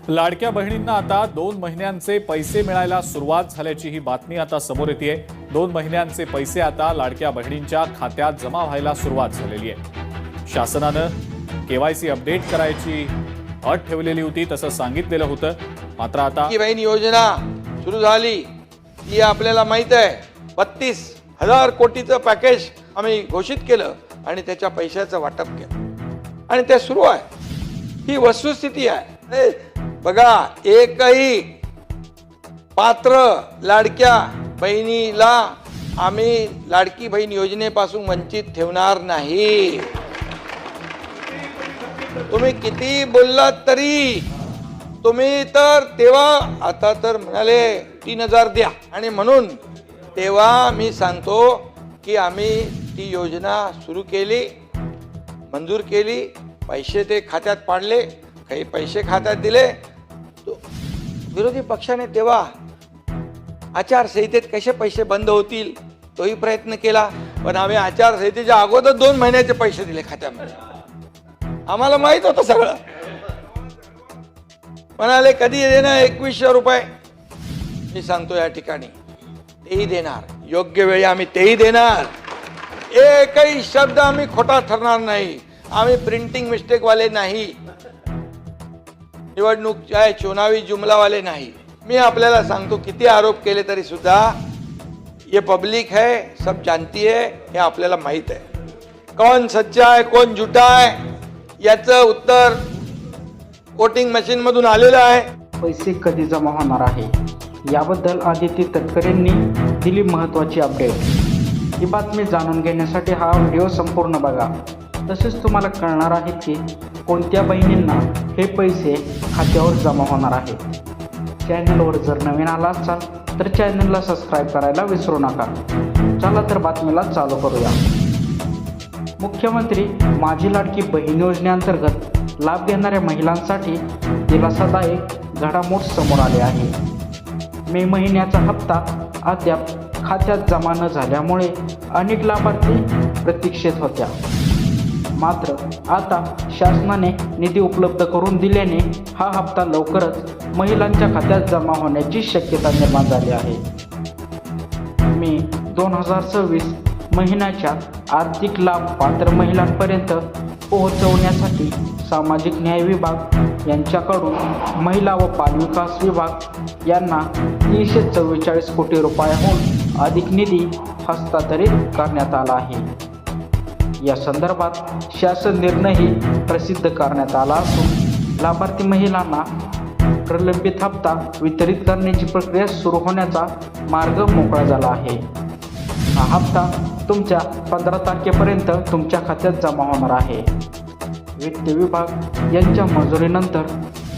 लाडक्या बहिणींना आता 2 महिन्यांचे पैसे मिळायला सुरुवात झाल्याची ही बातमी आता समोर येते। 2 महिन्यांचे पैसे आता लाडक्या बहिणींच्या खात्यात जमा व्हायला सुरुवात झालेली आहे। शासनानं केवायसी अपडेट करायची अट ठेवलेली होती, तसं सांगितलेलं होतं। मात्र आता की बहीण योजना सुरू झाली, ही आपल्याला माहित आहे। 32,000 कोटीचं पॅकेज आम्ही घोषित केलं आणि त्याच्या पैशाचं वाटप केलं आणि ते सुरू आहे। ही वस्तुस्थिती आहे। बघा, एकही पात्र लाडक्या बहिणीला आम्ही लाडकी बहीण योजनेपासून वंचित ठेवणार नाही। तुम्ही किती बोललात तरी तुम्ही तर तेव्हा, आता तर म्हणाले 3,000 द्या, आणि म्हणून तेव्हा मी सांगतो की आम्ही ती योजना सुरू केली, मंजूर केली, पैसे ते खात्यात पाडले, काही पैसे खात्यात दिले। विरोधी पक्षाने तेव्हा आचारसंहितेत कसे पैसे बंद होतील तोही प्रयत्न केला, पण आम्ही आचारसंहितेच्या अगोदर 2 महिन्याचे पैसे दिले खात्यामध्ये। आम्हाला माहित होतं सगळं। म्हणाले कधी देणार 2100 रुपये, मी सांगतो या ठिकाणी तेही देणार, योग्य वेळी आम्ही तेही देणार। एकही शब्द आम्ही खोटा ठरणार नाही। आम्ही प्रिंटिंग मिस्टेक वाले नहीं, निवडणूक चाहे चुनावी जुमला वाले नहीं। मी आपल्याला सांगतो, किती आरोप केले तरी सुद्धा ये पब्लिक है, सब जानती है, हे आपल्याला माहित आहे। कौन सच्चा है कौन झूठा है याचं उत्तर वोटिंग मशीन मधून आलेलं आहे। पैसे कधी जमा होणार आहे याबद्दल आदित्य तटकरेंनी दिली महत्त्वाची अपडेट। ही बातमी जाणून घेण्यासाठी हा व्हिडिओ संपूर्ण बघा। तसेच तुम्हाला कळणार आहे की कोणत्या बहिणींना हे पैसे खात्यावर जमा होणार आहेत। चॅनलवर जर नवीन आला असाल तर चॅनलला सबस्क्राईब करायला विसरू नका। चला तर बातमीला चालू करूया। मुख्यमंत्री माझी लाडकी बहीण योजनेअंतर्गत लाभ घेणाऱ्या महिलांसाठी दिलासादायक घडामोड समोर आले आहे। मे महिन्याचा हप्ता अद्याप खात्यात जमा न झाल्यामुळे अनेक लाभार्थी प्रतीक्षेत होत्या। मात्र आता शासनाने निधी उपलब्ध करून दिल्याने हा हप्ता लवकरच महिलांच्या खात्यात जमा होण्याची शक्यता निर्माण झाली आहे। मे 2026 महिन्याच्या आर्थिक लाभ पात्र महिलांपर्यंत पोहोचवण्यासाठी सामाजिक न्याय विभाग यांच्याकडून महिला व बालविकास विभाग यांना 344 कोटी रुपयांहून अधिक निधी हस्तांतरित करण्यात आला आहे। या संदर्भात शासन निर्णयही प्रसिद्ध करण्यात आला असून लाभार्थी महिलांना प्रलंबित हप्ता वितरित करण्याची प्रक्रिया सुरू होण्याचा मार्ग मोकळा झाला आहे। हा हप्ता तुमच्या 15 तारखेपर्यंत तुमच्या खात्यात जमा होणार आहे। वित्त विभाग यांच्या मंजुरीनंतर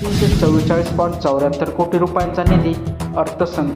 344.74 कोटी रुपयांचा निधी अर्थसंकल्प